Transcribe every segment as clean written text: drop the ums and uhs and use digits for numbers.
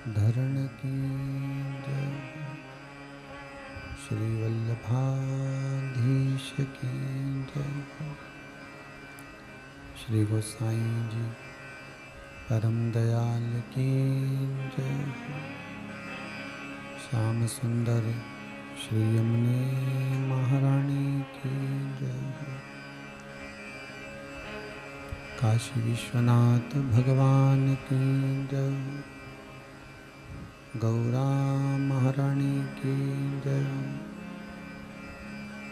धरण की जय, श्री वल्लभाधीश की जय, श्री गोसाई जी परम दयाल की जय, श्याम सुंदर श्री यमुने महारानी की जय, काशी विश्वनाथ भगवान की जय, गौरा महारानी की जय,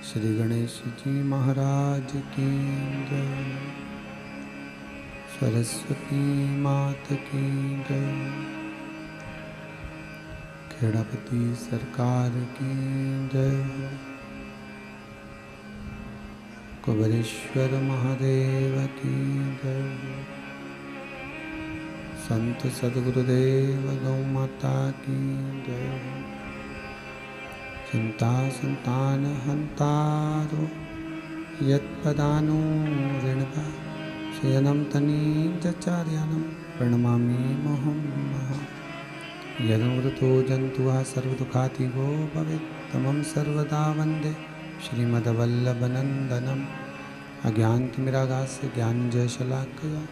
श्री गणेश जी महाराज की जय, सरस्वती मात की जय, खेड़ापति सरकार की जय, कुबेरेश्वर महादेव की जय, संत सद्गुरुदेव गौ माता की जय, चिंता संतान हंतारो यत्पदानुऋणभा शयनं तनीचार्यानं प्रणमामि मुहुर्मुहुः। यदुमृतो जन्तुः सर्वदुःखातिगो भवेत् तमं सर्वदा वन्दे श्रीमद्वल्लभनन्दनम्। अज्ञानतिमिरागास्य ज्ञानञ्जनशलाकया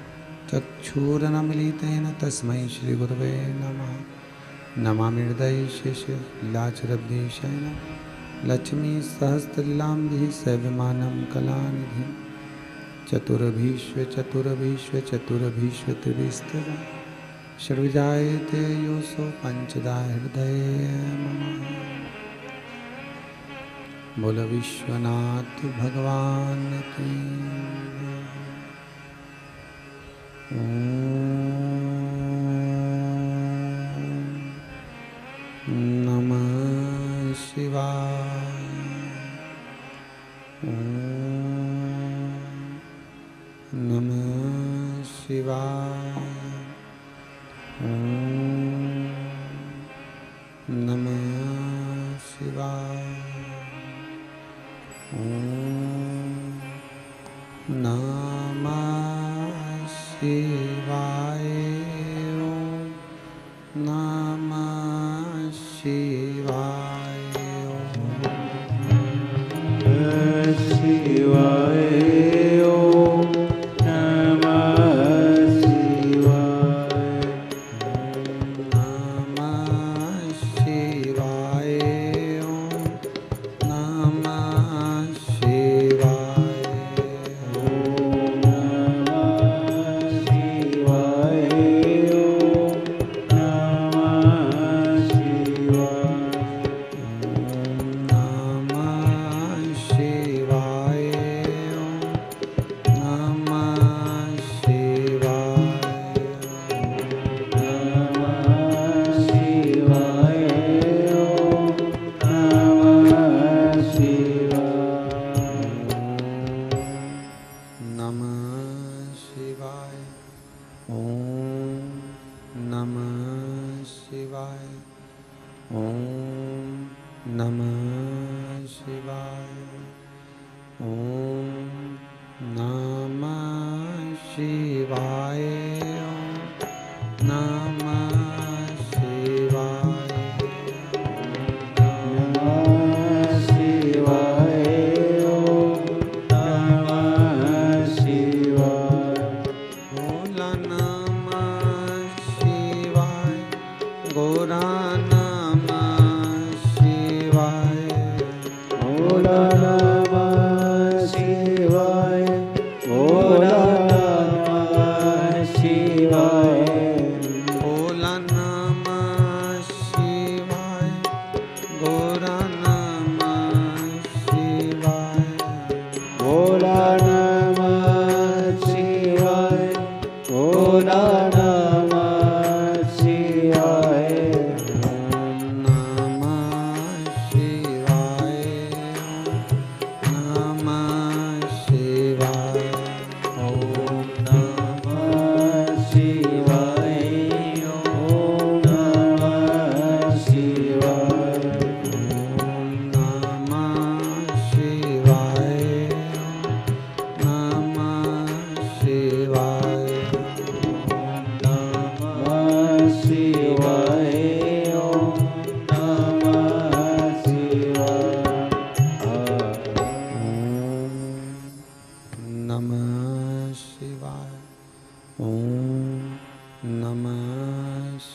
चक्षुरुन्मीलितेन तस्मै श्रीगुरवे नमः। नमामि हृदये शेषशैलाचरब्धीशयनं लक्ष्मीसहस्रलीलाम्भिः सेव्यमानं कलानिधिं। चतुर्भीष्व षड्विजायते योऽसौ पञ्चदा हृदये मम। बोल विश्वनाथ भगवान की। नमः शिवाय। नमः शिवाय। नमः शिवाय। नमः शिवाय। नमः शिवाय। शिवाय।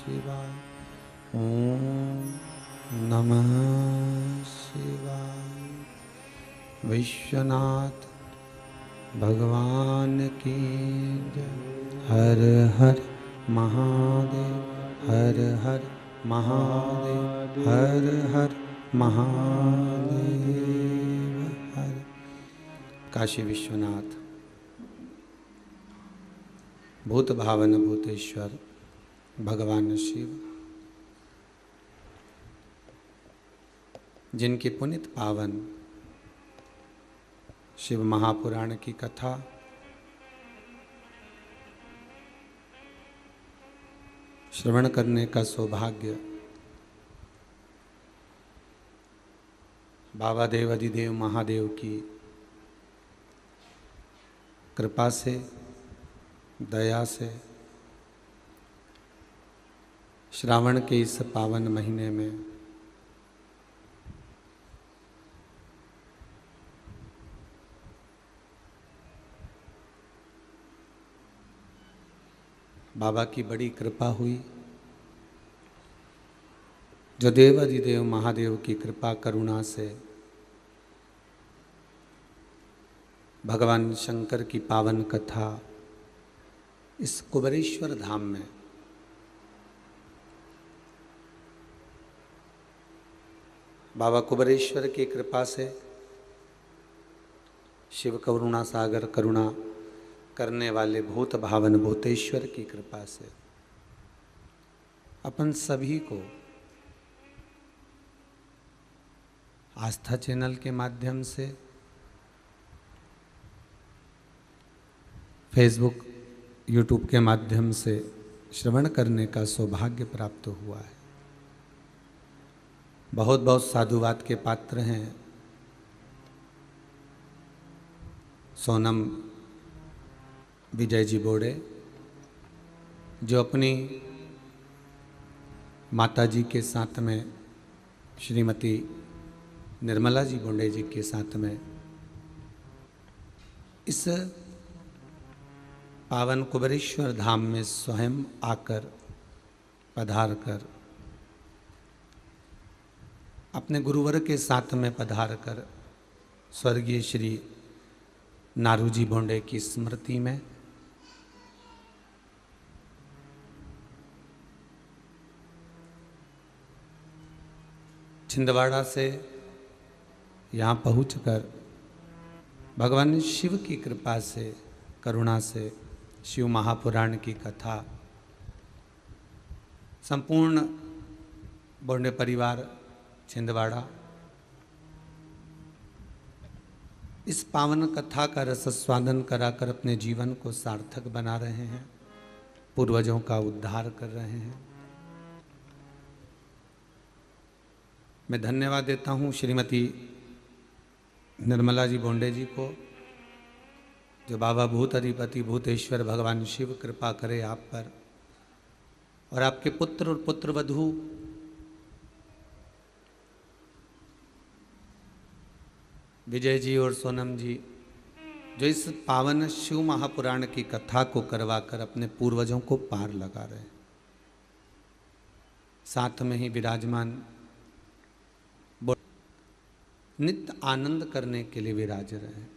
शिवाय। ओम नमः शिवाय। विश्वनाथ भगवान की जय। हर हर महादेव, हर हर महादेव, हर हर महादेव, हर। काशी विश्वनाथ भूत भावन भूतेश्वर भगवान शिव, जिनकी पुनित पावन शिव महापुराण की कथा श्रवण करने का सौभाग्य बाबा देव अधिदेव महादेव की कृपा से, दया से श्रावण के इस पावन महीने में बाबा की बड़ी कृपा हुई। जो देवाधिदेव महादेव की कृपा करुणा से भगवान शंकर की पावन कथा इस कुबेरेश्वर धाम में बाबा कुबेरेश्वर की कृपा से, शिव करुणा सागर करुणा करने वाले भूत भावन भूतेश्वर की कृपा से अपन सभी को आस्था चैनल के माध्यम से, फेसबुक यूट्यूब के माध्यम से श्रवण करने का सौभाग्य प्राप्त हुआ है। बहुत बहुत साधुवाद के पात्र हैं सोनम विजय जी बोड़े, जो अपनी माता जी के साथ में श्रीमती निर्मला जी बोंडे जी के साथ में इस पावन कुबेरेश्वर धाम में स्वयं आकर पधार कर, अपने गुरुवर के साथ में पधार कर स्वर्गीय श्री नारूजी बोंडे की स्मृति में छिंदवाड़ा से यहाँ पहुंचकर भगवान शिव की कृपा से, करुणा से शिव महापुराण की कथा संपूर्ण बोंडे परिवार छिंदवाड़ा इस पावन कथा का रसस्वादन कराकर अपने जीवन को सार्थक बना रहे हैं, पूर्वजों का उद्धार कर रहे हैं। मैं धन्यवाद देता हूँ श्रीमती निर्मला जी बोंडे जी को, जो बाबा भूत अधिपति भूतेश्वर भगवान शिव कृपा करे आप पर और आपके पुत्र और पुत्रवधू विजय जी और सोनम जी, जो इस पावन शिव महापुराण की कथा को करवाकर अपने पूर्वजों को पार लगा रहे हैं। साथ में ही विराजमान नित्य आनंद करने के लिए विराज रहे हैं।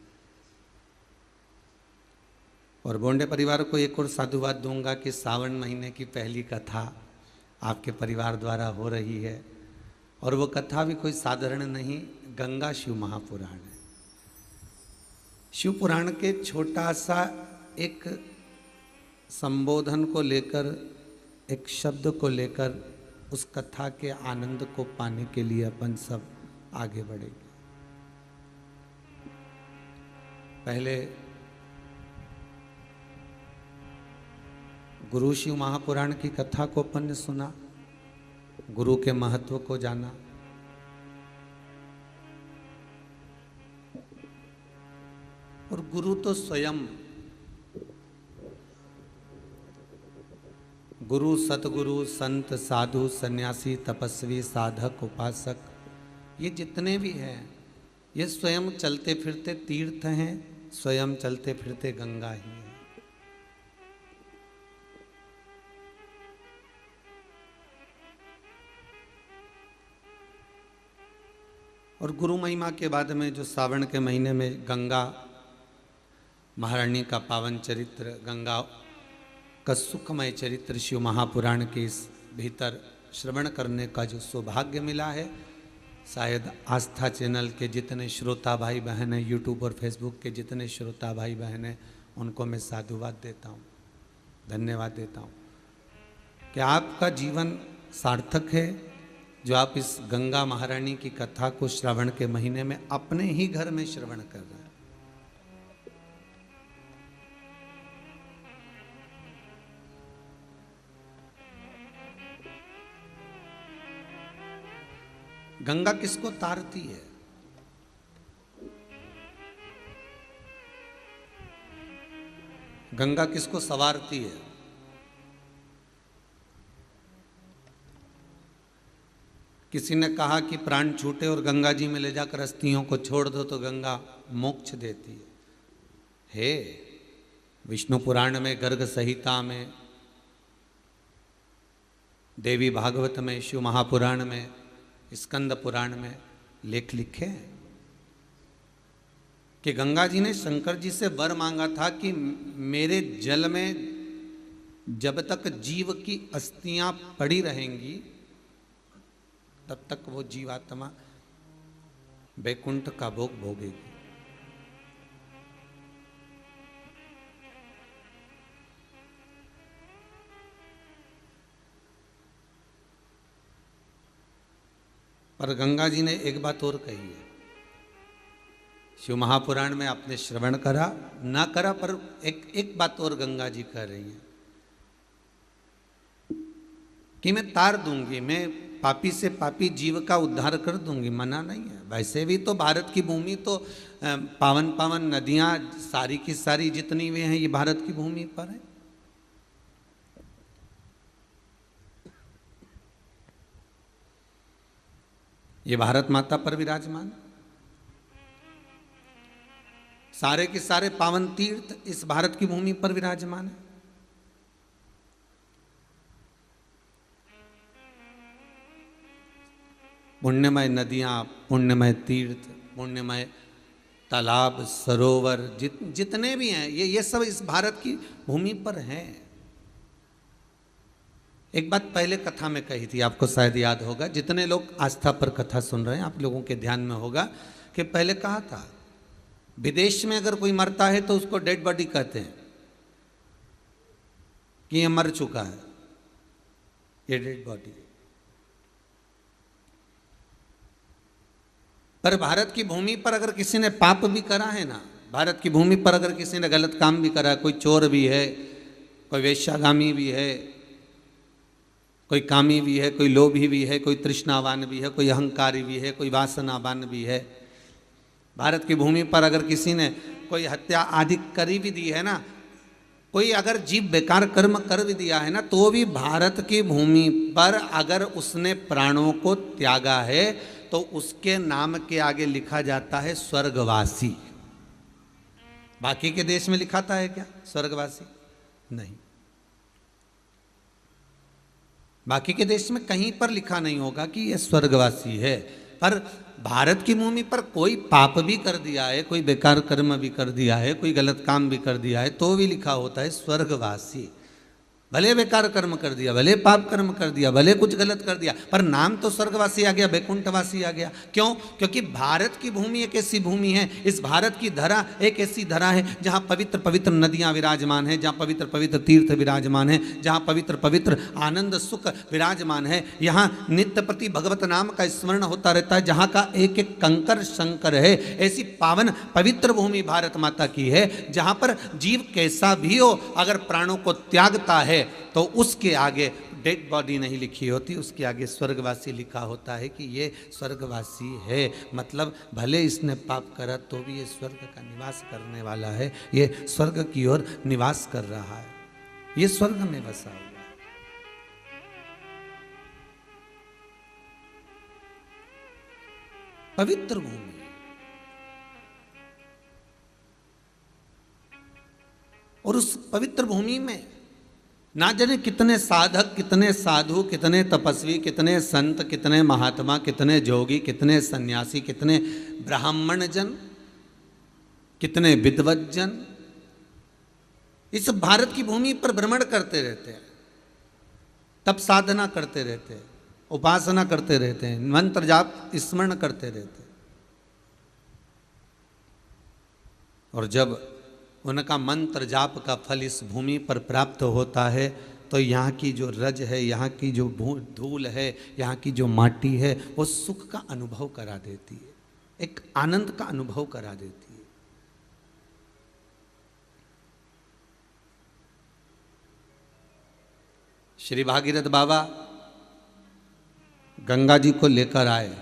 और बोंडे परिवार को एक और साधुवाद दूंगा कि सावन महीने की पहली कथा आपके परिवार द्वारा हो रही है, और वो कथा भी कोई साधारण नहीं, गंगा शिव महापुराण है। शिव पुराण के छोटा सा एक संबोधन को लेकर, एक शब्द को लेकर उस कथा के आनंद को पाने के लिए अपन सब आगे बढ़ेंगे। पहले गुरु शिव महापुराण की कथा को अपन ने सुना, गुरु के महत्व को जाना। और गुरु तो स्वयं, गुरु सतगुरु संत साधु सन्यासी तपस्वी साधक उपासक, ये जितने भी हैं ये स्वयं चलते फिरते तीर्थ हैं, स्वयं चलते फिरते गंगा ही है। और गुरु महिमा के बाद में जो सावन के महीने में गंगा महारानी का पावन चरित्र, गंगा का सुखमय चरित्र शिव महापुराण के इस भीतर श्रवण करने का जो सौभाग्य मिला है, शायद आस्था चैनल के जितने श्रोता भाई बहन हैं, यूट्यूब और फेसबुक के जितने श्रोता भाई बहन हैं, उनको मैं साधुवाद देता हूँ, धन्यवाद देता हूँ कि आपका जीवन सार्थक है जो आप इस गंगा महारानी की कथा को श्रावण के महीने में अपने ही घर में श्रवण कर रहे हैं। गंगा किसको तारती है? गंगा किसको सवारती है? किसी ने कहा कि प्राण छूटे और गंगा जी में ले जाकर अस्थियों को छोड़ दो तो गंगा मोक्ष देती है। विष्णु पुराण में, गर्ग संहिता में, देवी भागवत में, शिव महापुराण में, स्कंद पुराण में लेख लिखे हैं कि गंगा जी ने शंकर जी से वर मांगा था कि मेरे जल में जब तक जीव की अस्थियां पड़ी रहेंगी तब तक वो जीवात्मा वैकुंठ का भोग भोगेगी। पर गंगा जी ने एक बात और कही है, शिव महापुराण में आपने श्रवण करा ना करा, पर एक बात और गंगा जी कह रही हैं कि मैं तार दूंगी, मैं पापी से पापी जीव का उद्धार कर दूंगी, मना नहीं है। वैसे भी तो भारत की भूमि तो पावन पावन नदियां सारी की सारी जितनी भी हैं ये भारत की भूमि पर है। ये भारत माता पर विराजमान, सारे के सारे पावन तीर्थ इस भारत की भूमि पर विराजमान है। पुण्यमय नदियां, पुण्यमय तीर्थ, पुण्यमय तालाब, सरोवर जितने भी हैं ये सब इस भारत की भूमि पर हैं। एक बात पहले कथा में कही थी, आपको शायद याद होगा, जितने लोग आस्था पर कथा सुन रहे हैं आप लोगों के ध्यान में होगा कि पहले कहा था विदेश में अगर कोई मरता है तो उसको डेड बॉडी कहते हैं कि ये मर चुका है, ये डेड बॉडी। पर भारत की भूमि पर अगर किसी ने पाप भी करा है ना, भारत की भूमि पर अगर किसी ने गलत काम भी करा है, कोई चोर भी है, कोई वेश्यागामी भी है, कोई कामी भी है, कोई लोभी भी है, कोई तृष्णावान भी है, कोई अहंकारी भी है, कोई वासनावान भी है, भारत की भूमि पर अगर किसी ने कोई हत्या आदि करी भी दी है ना, कोई अगर जीव बेकार कर्म कर भी दिया है ना, तो भी भारत की भूमि पर अगर उसने प्राणों को त्यागा है तो उसके नाम के आगे लिखा जाता है स्वर्गवासी। बाकी के देश में लिखाता है क्या स्वर्गवासी? नहीं, बाकी के देश में कहीं पर लिखा नहीं होगा कि यह स्वर्गवासी है। पर भारत की भूमि पर कोई पाप भी कर दिया है, कोई बेकार कर्म भी कर दिया है, कोई गलत काम भी कर दिया है, तो भी लिखा होता है स्वर्गवासी। भले बेकार कर्म कर दिया, भले पाप कर्म कर दिया, भले कुछ गलत कर दिया, पर नाम तो स्वर्गवासी आ गया, वैकुंठवासी आ गया। क्यों? क्योंकि भारत की भूमि एक ऐसी भूमि है, इस भारत की धरा एक ऐसी धरा है जहाँ पवित्र पवित्र नदियाँ विराजमान है, जहाँ पवित्र पवित्र तीर्थ विराजमान है, जहाँ पवित्र पवित्र आनंद सुख विराजमान है, यहाँ नित्य प्रति भगवत नाम का स्मरण होता रहता है, जहाँ का एक एक कंकर शंकर है। ऐसी पावन पवित्र भूमि भारत माता की है, जहाँ पर जीव कैसा भी हो अगर प्राणों को त्यागता है तो उसके आगे डेड बॉडी नहीं लिखी होती, उसके आगे स्वर्गवासी लिखा होता है कि ये स्वर्गवासी है। मतलब भले इसने पाप करा तो भी ये स्वर्ग का निवास करने वाला है, ये स्वर्ग की ओर निवास कर रहा है, ये स्वर्ग में बसा हुआ है। पवित्र भूमि, और उस पवित्र भूमि में ना जाने कितने साधक, कितने साधु, कितने तपस्वी, कितने संत, कितने महात्मा, कितने जोगी, कितने सन्यासी, कितने ब्राह्मण जन, कितने विद्वत जन इस भारत की भूमि पर भ्रमण करते रहते हैं, तप साधना करते रहते हैं, उपासना करते रहते हैं, मंत्र जाप स्मरण करते रहते हैं। और जब उनका मंत्र जाप का फल इस भूमि पर प्राप्त होता है तो यहाँ की जो रज है, यहाँ की जो धूल है, यहाँ की जो माटी है, वो सुख का अनुभव करा देती है, एक आनंद का अनुभव करा देती है। श्री भागीरथ बाबा गंगा जी को लेकर आए।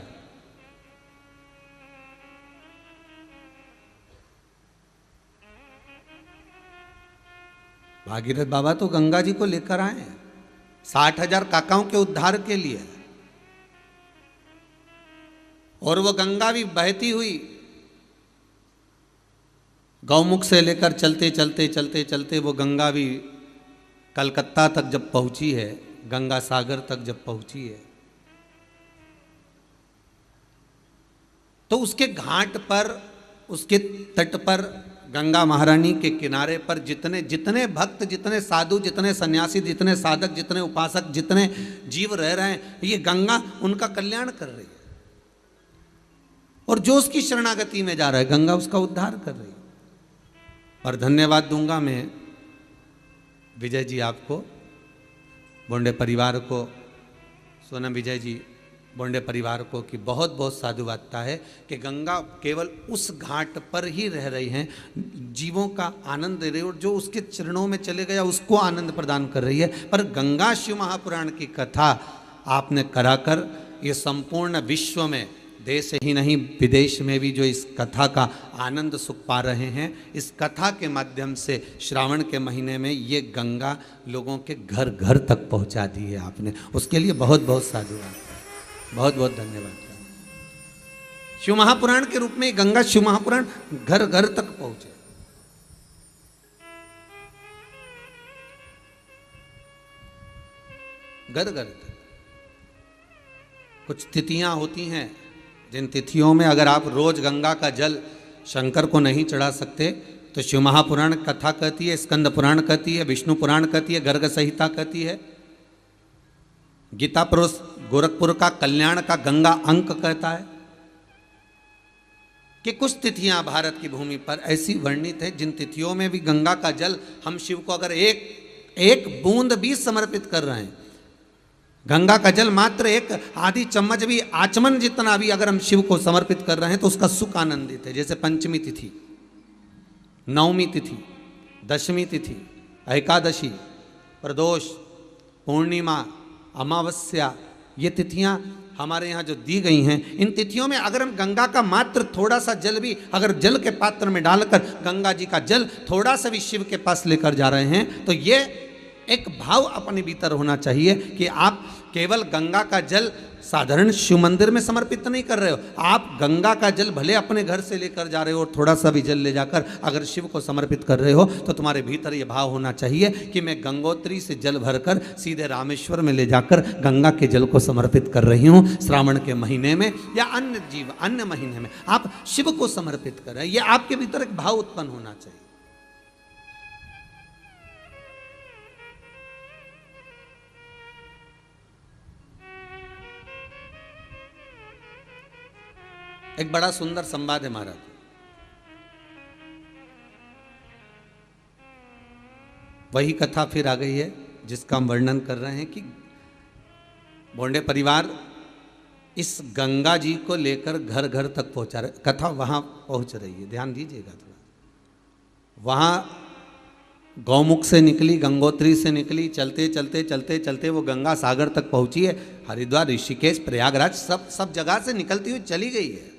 भागीरथ बाबा तो गंगा जी को लेकर आए 60,000 काकाओं के उद्धार के लिए, और वो गंगा भी बहती हुई गौमुख से लेकर चलते चलते चलते चलते वो गंगा भी कलकत्ता तक जब पहुंची है, गंगा सागर तक जब पहुंची है, तो उसके घाट पर, उसके तट पर, गंगा महारानी के किनारे पर जितने जितने भक्त, जितने साधु, जितने सन्यासी, जितने साधक, जितने उपासक, जितने जीव रह रहे हैं, ये गंगा उनका कल्याण कर रही है। और जो उसकी शरणागति में जा रहा है, गंगा उसका उद्धार कर रही है। और धन्यवाद दूंगा मैं विजय जी आपको, बोंडे परिवार को, सोनम विजय जी बोंडे परिवार को, कि बहुत बहुत साधुवादता है कि गंगा केवल उस घाट पर ही रह रही हैं, जीवों का आनंद दे रही है, और जो उसके चरणों में चले गया उसको आनंद प्रदान कर रही है। पर गंगा शिव महापुराण की कथा आपने कराकर ये संपूर्ण विश्व में, देश ही नहीं विदेश में भी जो इस कथा का आनंद सुख पा रहे हैं, इस कथा के माध्यम से श्रावण के महीने में ये गंगा लोगों के घर घर तक पहुंचा दी है आपने, उसके लिए बहुत बहुत साधुवाद, बहुत बहुत धन्यवाद। शिव महापुराण के रूप में गंगा शिव महापुराण घर घर तक पहुंचे। घर घर तक कुछ तिथियां होती हैं, जिन तिथियों में अगर आप रोज गंगा का जल शंकर को नहीं चढ़ा सकते तो शिव महापुराण कथा कहती है, स्कंद पुराण कहती है, विष्णु पुराण कहती है, गर्ग संहिता कहती है, गीता पुरुष गोरखपुर का कल्याण का गंगा अंक कहता है कि कुछ तिथियां भारत की भूमि पर ऐसी वर्णित है जिन तिथियों में भी गंगा का जल हम शिव को अगर एक बूंद भी समर्पित कर रहे हैं, गंगा का जल मात्र एक आधी चम्मच भी, आचमन जितना भी अगर हम शिव को समर्पित कर रहे हैं तो उसका सुख आनंदित है। जैसे पंचमी तिथि, नवमी तिथि, दशमी तिथि, एकादशी, प्रदोष, पूर्णिमा, अमावस्या, ये तिथियां हमारे यहाँ जो दी गई हैं, इन तिथियों में अगर हम गंगा का मात्र थोड़ा सा जल भी अगर जल के पात्र में डालकर गंगा जी का जल थोड़ा सा भी शिव के पास लेकर जा रहे हैं तो ये एक भाव अपने भीतर होना चाहिए कि आप केवल गंगा का जल साधारण शिव मंदिर में समर्पित नहीं कर रहे हो, आप गंगा का जल भले अपने घर से लेकर जा रहे हो और थोड़ा सा भी जल ले जाकर अगर शिव को समर्पित कर रहे हो तो तुम्हारे भीतर ये भाव होना चाहिए कि मैं गंगोत्री से जल भरकर सीधे रामेश्वर में ले जाकर गंगा के जल को समर्पित कर रही हूँ। श्रावण के महीने में या अन्य महीने में आप शिव को समर्पित कर रहे हैं, ये आपके भीतर एक भाव उत्पन्न होना चाहिए। एक बड़ा सुंदर संवाद है महाराज। वही कथा फिर आ गई है जिसका हम वर्णन कर रहे हैं कि बोंडे परिवार इस गंगा जी को लेकर घर घर तक पहुंचा रहे, कथा वहां पहुंच रही है, ध्यान दीजिएगा थोड़ा। वहां गौमुख से निकली, गंगोत्री से निकली, चलते चलते चलते चलते वो गंगा सागर तक पहुंची है। हरिद्वार, ऋषिकेश, प्रयागराज सब जगह से निकलती हुई चली गई है,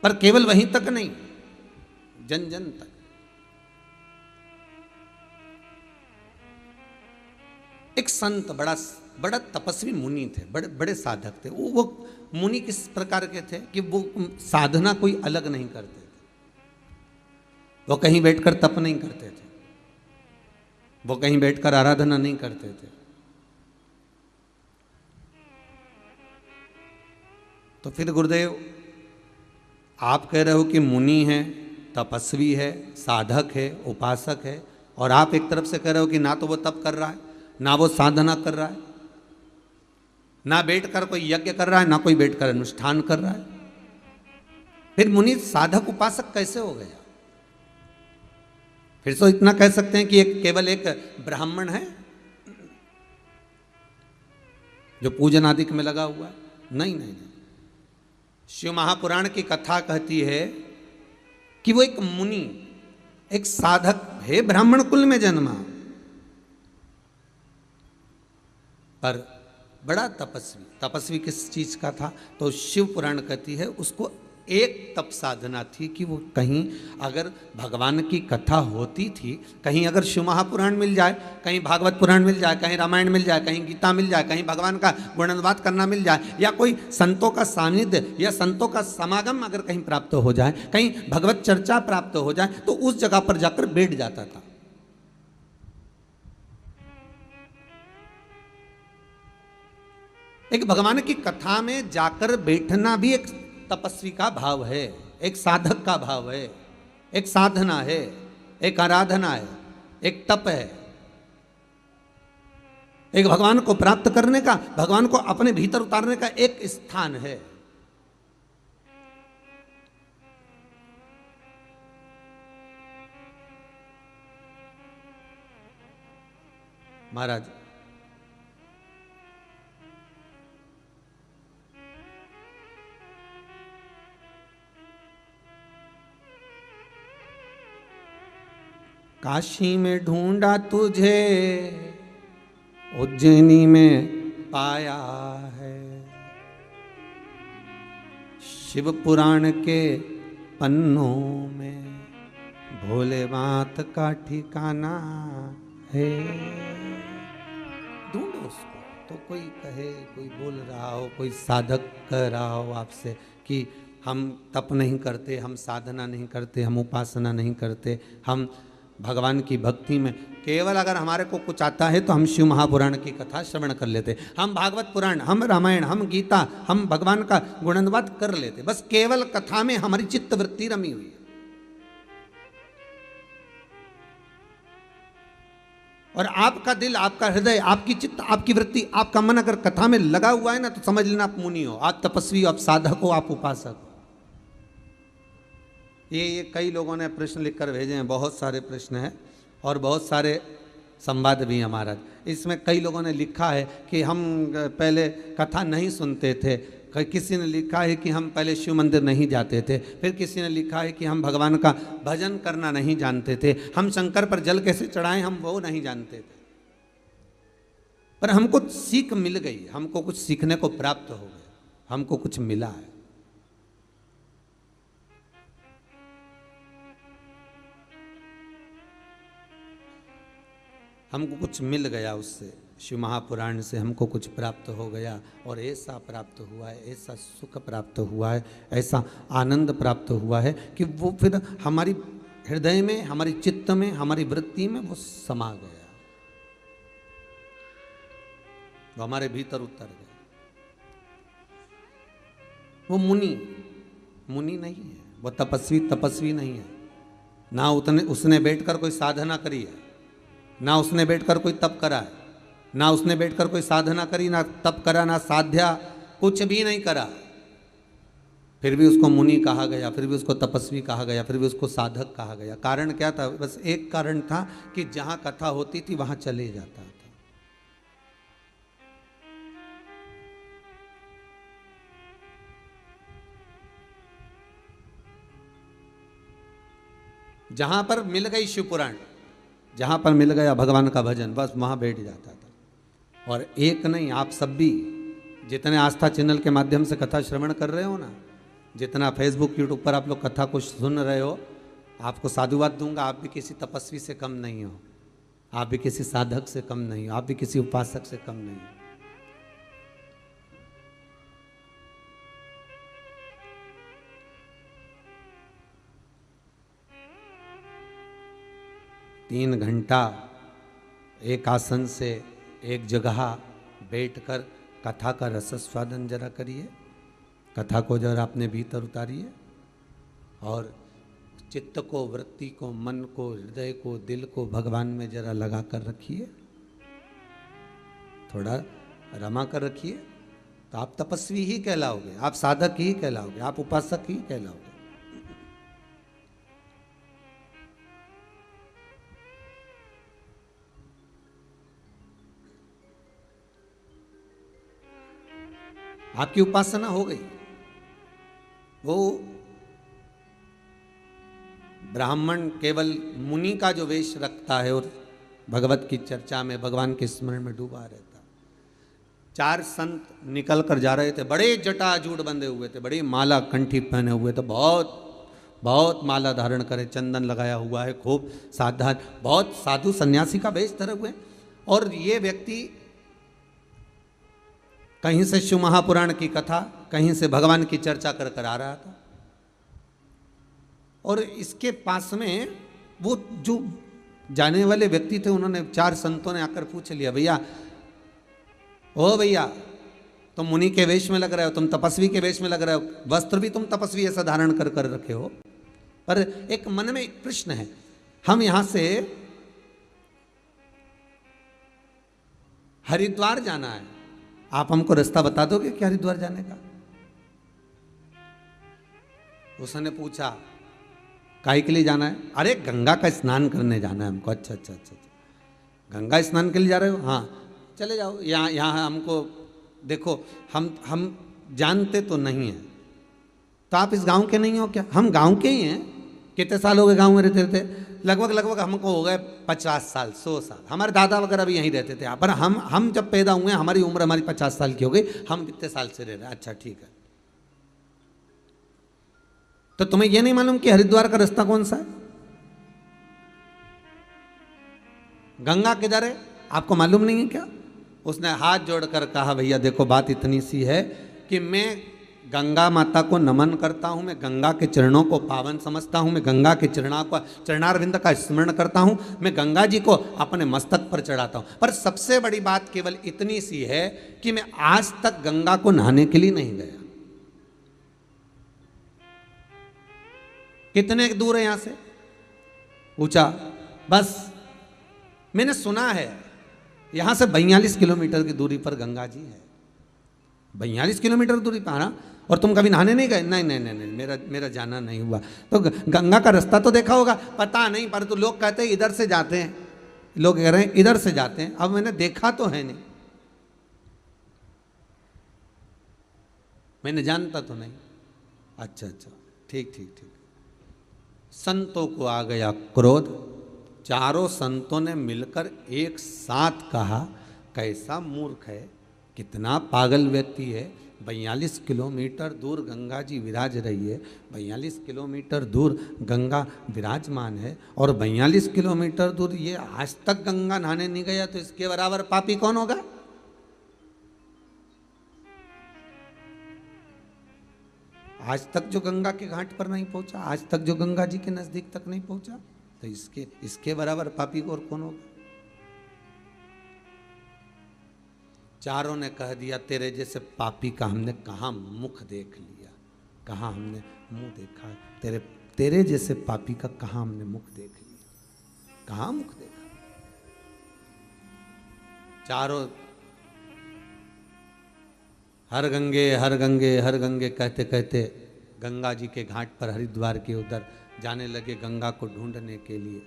पर केवल वहीं तक नहीं, जन जन तक। एक संत, बड़ा तपस्वी मुनि थे, बड़े बड़े साधक थे। वो मुनि किस प्रकार के थे कि वो साधना कोई अलग नहीं करते थे, वो कहीं बैठकर तप नहीं करते थे, वो कहीं बैठकर आराधना नहीं करते थे। तो फिर गुरुदेव आप कह रहे हो कि मुनि है, तपस्वी है, साधक है, उपासक है, और आप एक तरफ से कह रहे हो कि ना तो वो तप कर रहा है, ना वो साधना कर रहा है, ना बैठकर कोई यज्ञ कर रहा है, ना कोई बैठकर अनुष्ठान कर रहा है, फिर मुनि साधक उपासक कैसे हो गया? फिर तो इतना कह सकते हैं कि एक केवल एक ब्राह्मण है जो पूजन आदि में लगा हुआ है। नहीं नहीं नहीं, शिव महापुराण की कथा कहती है कि वो एक मुनि, एक साधक है, ब्राह्मण कुल में जन्मा, पर बड़ा तपस्वी। तपस्वी किस चीज का था? तो शिव पुराण कहती है उसको एक तप साधना थी कि वो कहीं अगर भगवान की कथा होती थी, कहीं अगर शिव महापुराण मिल जाए, कहीं भागवत पुराण मिल जाए, कहीं रामायण मिल जाए, कहीं गीता मिल जाए, कहीं भगवान का गुणानुवाद करना मिल जाए, या कोई संतों का सानिध्य या संतों का समागम अगर कहीं प्राप्त हो जाए, कहीं भगवत चर्चा प्राप्त हो जाए, तो उस जगह पर जाकर बैठ जाता था। एक भगवान की कथा में जाकर बैठना भी एक तपस्वी का भाव है, एक साधक का भाव है, एक साधना है, एक आराधना है, एक तप है, एक भगवान को प्राप्त करने का, भगवान को अपने भीतर उतारने का एक स्थान है। महाराज काशी में ढूंढा तुझे, उज्जैनी में पाया है, शिव पुराण के पन्नों में भोले बात का ठिकाना है। ढूंढो उसको। तो कोई कहे, कोई बोल रहा हो, कोई साधक कह रहा हो आपसे कि हम तप नहीं करते, हम साधना नहीं करते, हम उपासना नहीं करते, हम भगवान की भक्ति में केवल अगर हमारे को कुछ आता है तो हम शिव महापुराण की कथा श्रवण कर लेते, हम भागवत पुराण, हम रामायण, हम गीता, हम भगवान का गुणानुवाद कर लेते, बस केवल कथा में हमारी चित्त वृत्ति रमी हुई है। और आपका दिल, आपका हृदय, आपकी चित्त, आपकी वृत्ति, आपका मन अगर कथा में लगा हुआ है ना, तो समझ लेना आप मुनि हो, आप तपस्वी हो, आप साधक हो, आप उपासक हो। ये कई लोगों ने प्रश्न लिखकर भेजे हैं, बहुत सारे प्रश्न हैं और बहुत सारे संवाद भी हैं महाराज। इसमें कई लोगों ने लिखा है कि हम पहले कथा नहीं सुनते थे, किसी ने लिखा है कि हम पहले शिव मंदिर नहीं जाते थे, फिर किसी ने लिखा है कि हम भगवान का भजन करना नहीं जानते थे, हम शंकर पर जल कैसे चढ़ाएं हम वो नहीं जानते थे। पर हमको सीख मिल गई, हमको कुछ सीखने को प्राप्त हो गया, हमको कुछ मिला है। हमको कुछ मिल गया उससे, शिव महापुराण से हमको कुछ प्राप्त हो गया, और ऐसा प्राप्त हुआ है, ऐसा सुख प्राप्त हुआ है, ऐसा आनंद प्राप्त हुआ है कि वो फिर हमारी हृदय में, हमारी चित्त में, हमारी वृत्ति में वो समा गया, वो हमारे भीतर उतर गया। वो मुनि नहीं है, वो तपस्वी नहीं है। ना उसने बैठकर कोई साधना करी है, ना उसने बैठकर कोई तप करा है, ना उसने बैठकर कोई साधना करी, ना तप करा, ना साध्या, कुछ भी नहीं करा, फिर भी उसको मुनि कहा गया, फिर भी उसको तपस्वी कहा गया, फिर भी उसको साधक कहा गया। कारण क्या था? बस एक कारण था कि जहां कथा होती थी वहां चले जाता था। जहां पर मिल गई शिव पुराण, जहां पर मिल गया भगवान का भजन, बस वहां बैठ जाता था। और एक नहीं, आप सब भी जितने आस्था चैनल के माध्यम से कथा श्रवण कर रहे हो ना, जितना फेसबुक यूट्यूब पर आप लोग कथा को सुन रहे हो, आपको साधुवाद दूंगा, आप भी किसी तपस्वी से कम नहीं हो, आप भी किसी साधक से कम नहीं हो, आप भी किसी उपासक से कम नहीं हो। तीन घंटा एक आसन से एक जगह बैठकर कथा का रसस्वादन जरा करिए, कथा को जरा अपने भीतर उतारिए और चित्त को, वृत्ति को, मन को, हृदय को, दिल को भगवान में जरा लगा कर रखिए, थोड़ा रमा कर रखिए, तो आप तपस्वी ही कहलाओगे, आप साधक ही कहलाओगे, आप उपासक ही कहलाओगे। आपकी उपासना हो गई। वो ब्राह्मण केवल मुनि का जो वेश रखता है और भगवत की चर्चा में, भगवान के स्मरण में डूबा रहता। 4 संत निकल कर जा रहे थे, बड़े जटाजूट बंधे हुए थे, बड़ी माला कंठी पहने हुए थे, बहुत बहुत माला धारण करे, चंदन लगाया हुआ है, खूब सावधान, बहुत साधु सन्यासी का वेश धरे हुए। और ये व्यक्ति कहीं से शिव महापुराण की कथा, कहीं से भगवान की चर्चा कर कर आ रहा था। और इसके पास में वो जो जाने वाले व्यक्ति थे, उन्होंने 4 संतों ने आकर पूछ लिया, भैया ओ भैया, तुम मुनि के वेश में लग रहे हो, तुम तपस्वी के वेश में लग रहे हो, वस्त्र भी तुम तपस्वी ऐसा धारण कर कर रखे हो, पर एक मन में एक प्रश्न है, हम यहां से हरिद्वार जाना है, आप हमको रास्ता बता दोगे क्या हरिद्वार जाने का? उसने पूछा काहे के लिए जाना है? अरे गंगा का स्नान करने जाना है हमको। अच्छा अच्छा अच्छा, गंगा स्नान के लिए जा रहे हो? हाँ चले जाओ, यहाँ यहाँ हमको देखो, हम जानते तो नहीं हैं, तो आप इस गांव के नहीं हो क्या? हम गांव के ही हैं। कितने साल हो गए गांव में रहते रहते? लगभग हमको हो गए 50 साल 100 साल। हमारे दादा वगैरह भी यहीं रहते थे, पर हम जब पैदा हुए हमारी उम्र हमारी 50 साल की हो गई, हम कितने साल से रह रहे हैं। अच्छा ठीक है, तो तुम्हें यह नहीं मालूम कि हरिद्वार का रास्ता कौन सा है? गंगा किधर है आपको मालूम नहीं है क्या? उसने हाथ जोड़कर कहा, भैया देखो बात इतनी सी है कि मैं गंगा माता को नमन करता हूं, मैं गंगा के चरणों को पावन समझता हूं, मैं गंगा के चरणारविंद का स्मरण करता हूं, मैं गंगा जी को अपने मस्तक पर चढ़ाता हूं, पर सबसे बड़ी बात केवल इतनी सी है कि मैं आज तक गंगा को नहाने के लिए नहीं गया। कितने दूर है यहां से? पूछा, बस मैंने सुना है यहां से 42 किलोमीटर की दूरी पर गंगा जी है। 42 किलोमीटर दूरी पर ना, और तुम कभी नहाने नहीं गए? नहीं नहीं नहीं नहीं, मेरा जाना नहीं हुआ। तो गंगा का रास्ता तो देखा होगा? पता नहीं, पर तो लोग कहते हैं इधर से जाते हैं, लोग कह रहे हैं इधर से जाते हैं। अब मैंने देखा तो है नहीं, मैंने जानता तो नहीं। अच्छा अच्छा, ठीक ठीक ठीक। संतों को आ गया क्रोध, चारों संतों ने मिलकर एक साथ कहा, कैसा मूर्ख है, कितना पागल व्यक्ति है, 42 किलोमीटर दूर गंगा जी विराज रही है, 42 किलोमीटर दूर गंगा विराजमान है, और 42 किलोमीटर दूर ये आज तक गंगा नहाने नहीं गया, तो इसके बराबर पापी कौन होगा? आज तक जो गंगा के घाट पर नहीं पहुंचा, आज तक जो गंगा जी के नजदीक तक नहीं पहुंचा, तो इसके बराबर पापी और कौन होगा? चारों ने कह दिया, तेरे जैसे पापी का हमने कहाँ मुख देख लिया, कहाँ हमने मुंह देखा, तेरे जैसे पापी का कहाँ हमने मुख देख लिया, कहाँ मुख देखा। चारों हर गंगे हर गंगे हर गंगे कहते कहते गंगा जी के घाट पर हरिद्वार के उधर जाने लगे, गंगा को ढूंढने के लिए,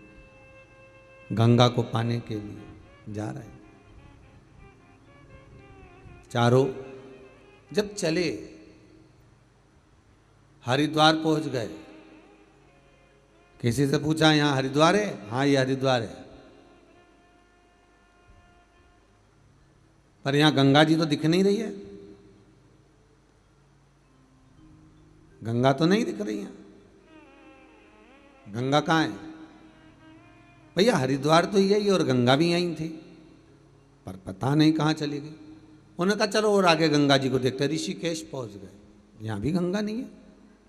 गंगा को पाने के लिए जा रहे हैं। चारों जब चले, हरिद्वार पहुंच गए, किसी से पूछा यहाँ हरिद्वार है? हाँ ये हरिद्वार है, पर यहाँ गंगा जी तो दिख नहीं रही है, गंगा तो नहीं दिख रही है, गंगा कहाँ है? भैया हरिद्वार तो यही और गंगा भी यहीं थी, पर पता नहीं कहाँ चली गई। उन्होंने कहा चलो और आगे गंगा जी को देखते, ऋषिकेश पहुंच गए, यहाँ भी गंगा नहीं है,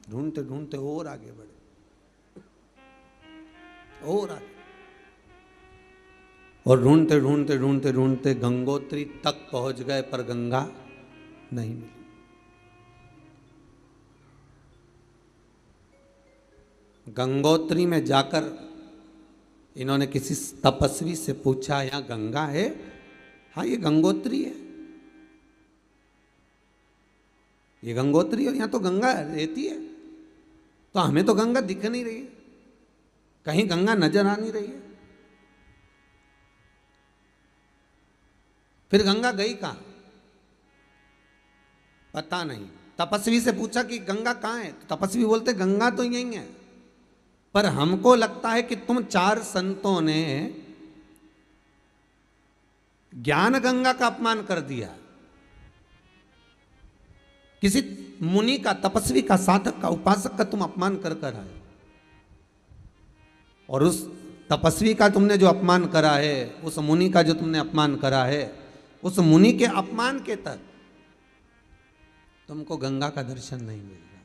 ढूंढते ढूंढते और आगे बढ़े, और आगे और ढूंढते ढूंढते ढूंढते ढूंढते गंगोत्री तक पहुंच गए, पर गंगा नहीं मिली। गंगोत्री में जाकर इन्होंने किसी तपस्वी से पूछा, यहां गंगा है? हाँ, ये गंगोत्री है, ये गंगोत्री, और यहां तो गंगा रहती है, तो हमें तो गंगा दिख नहीं रही है, कहीं गंगा नजर आ नहीं रही है। फिर गंगा गई कहां? पता नहीं। तपस्वी से पूछा कि गंगा कहां है, तो तपस्वी बोलते गंगा तो यही है, पर हमको लगता है कि तुम 4 संतों ने ज्ञान गंगा का अपमान कर दिया। किसी मुनि का, तपस्वी का, साधक का, उपासक का तुम अपमान कर कर आए, और उस तपस्वी का तुमने जो अपमान करा है, उस मुनि का जो तुमने अपमान करा है, उस मुनि के अपमान के तक तुमको गंगा का दर्शन नहीं मिल रहा।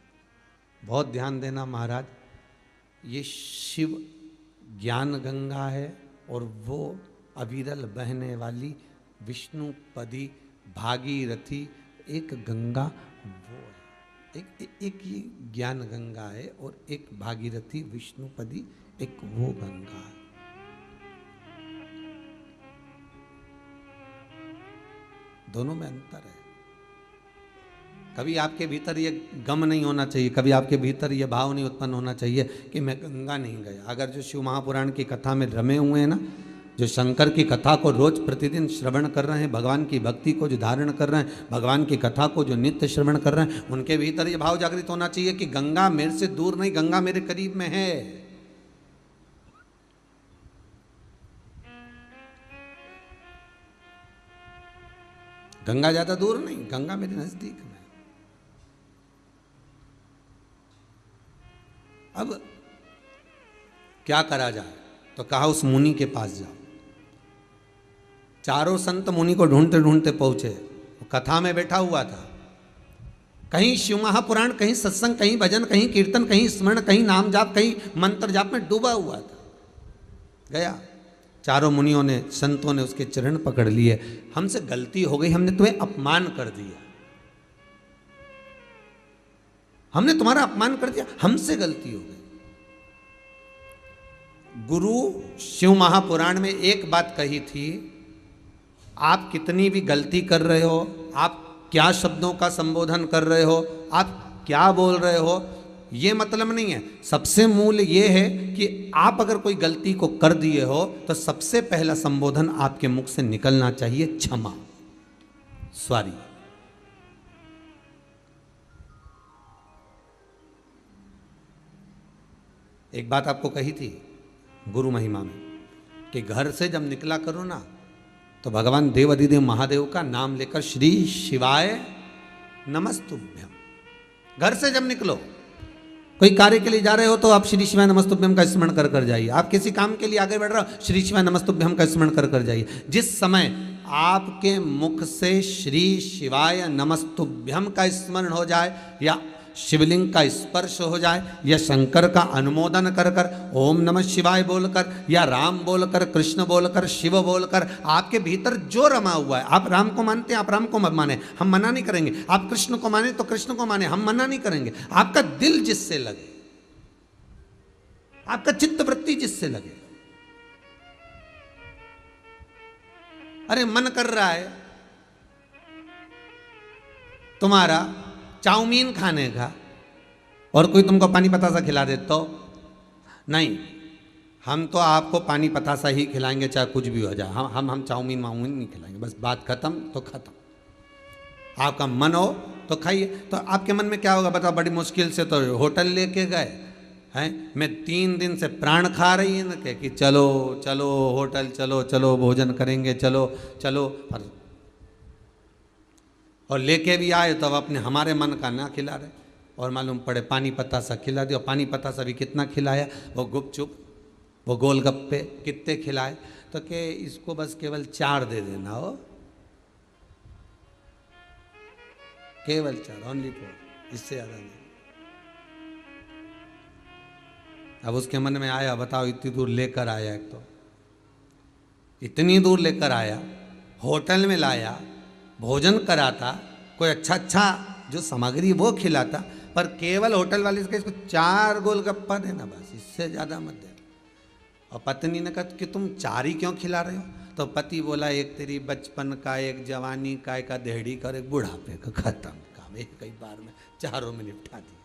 बहुत ध्यान देना महाराज, ये शिव ज्ञान गंगा है, और वो अविरल बहने वाली विष्णुपदी भागीरथी एक गंगा वो है। एक ये ज्ञान गंगा है, और एक भागीरथी विष्णुपदी एक वो गंगा है। दोनों में अंतर है। कभी आपके भीतर ये गम नहीं होना चाहिए, कभी आपके भीतर ये भाव नहीं उत्पन्न होना चाहिए कि मैं गंगा नहीं गया। अगर जो शिव महापुराण की कथा में रमे हुए हैं ना, जो शंकर की कथा को रोज प्रतिदिन श्रवण कर रहे हैं, भगवान की भक्ति को जो धारण कर रहे हैं, भगवान की कथा को जो नित्य श्रवण कर रहे हैं, उनके भीतर ये भाव जागृत होना चाहिए कि गंगा मेरे से दूर नहीं, गंगा मेरे करीब में है। गंगा ज्यादा दूर नहीं, गंगा मेरे नजदीक में। अब क्या करा जाए, तो कहा उस मुनि के पास जाओ। चारों संत मुनि को ढूंढते ढूंढते पहुंचे। वो कथा में बैठा हुआ था, कहीं शिव महापुराण, कहीं सत्संग, कहीं भजन, कहीं कीर्तन, कहीं स्मरण, कहीं नाम जाप, कहीं मंत्र जाप में डूबा हुआ था। गया, चारों मुनियों ने, संतों ने उसके चरण पकड़ लिए। हमसे गलती हो गई, हमने तुम्हें अपमान कर दिया, हमने तुम्हारा अपमान कर दिया, हमसे गलती हो गई। गुरु शिव महापुराण में एक बात कही थी, आप कितनी भी गलती कर रहे हो, आप क्या शब्दों का संबोधन कर रहे हो, आप क्या बोल रहे हो, ये मतलब नहीं है। सबसे मूल ये है कि आप अगर कोई गलती को कर दिए हो, तो सबसे पहला संबोधन आपके मुख से निकलना चाहिए क्षमा, सॉरी। एक बात आपको कही थी गुरु महिमा में कि घर से जब निकला करो ना, तो भगवान देव अधिदेव महादेव का नाम लेकर श्री शिवाय नमस्तुभ्यम। घर से जब निकलो, कोई कार्य के लिए जा रहे हो तो आप श्री शिवाय नमस्तुभ्यम का स्मरण कर कर जाइए। आप किसी काम के लिए आगे बढ़ रहे हो, श्री शिवाय नमस्तुभ्यम का स्मरण कर कर जाइए। जिस समय आपके मुख से श्री शिवाय नमस्तुभ्यम का स्मरण हो जाए, या शिवलिंग का स्पर्श हो जाए, या शंकर का अनुमोदन कर कर ओम नमः शिवाय बोलकर, या राम बोलकर, कृष्ण बोलकर, शिव बोलकर, आपके भीतर जो रमा हुआ है, आप राम को मानते हैं, आप राम को माने, हम मना नहीं करेंगे। आप कृष्ण को माने तो कृष्ण को माने, हम मना नहीं करेंगे। आपका दिल जिससे लगे, आपका चित्त वृत्ति जिससे लगे। अरे मन कर रहा है तुम्हारा चाउमीन खाने का, और कोई तुमको पानी पतासा खिला दे तो नहीं, हम तो आपको पानी पतासा ही खिलाएंगे, चाहे कुछ भी हो जाए। हम चाउमीन माउमीन नहीं खिलाएंगे, बस बात खत्म तो खत्म। आपका मन हो तो खाइए। तो आपके मन में क्या होगा बताओ? बड़ी मुश्किल से तो होटल लेके गए हैं, मैं 3 दिन से प्राण खा रही है ना कि चलो चलो होटल, चलो चलो भोजन करेंगे, चलो चलो, और लेके भी आए तो अब अपने हमारे मन का ना खिला रहे, और मालूम पड़े पानी पतासा खिला दिया। पानी पतासा भी कितना खिलाया, वो गुपचुप, वो गोलगप्पे कितने खिलाए, तो के इसको बस केवल 4 दे देना हो, केवल 4, ओनली 4, इससे ज़्यादा नहीं। अब उसके मन में आया, बताओ इतनी दूर लेकर आया एक तो, इतनी दूर लेकर आया, होटल में लाया, भोजन कराता, कोई अच्छा अच्छा जो सामग्री वो खिलाता, पर केवल होटल वाले से इसको 4 गोलगप्पा देना बस, इससे ज़्यादा मत देना। और पत्नी ने कहा कि तुम 4 ही क्यों खिला रहे हो? तो पति बोला एक तेरी बचपन का, एक जवानी का, एक अधेड़ी का और एक बुढ़ापे का, खत्म काम, एक कई बार में चारों में निपटा दिया।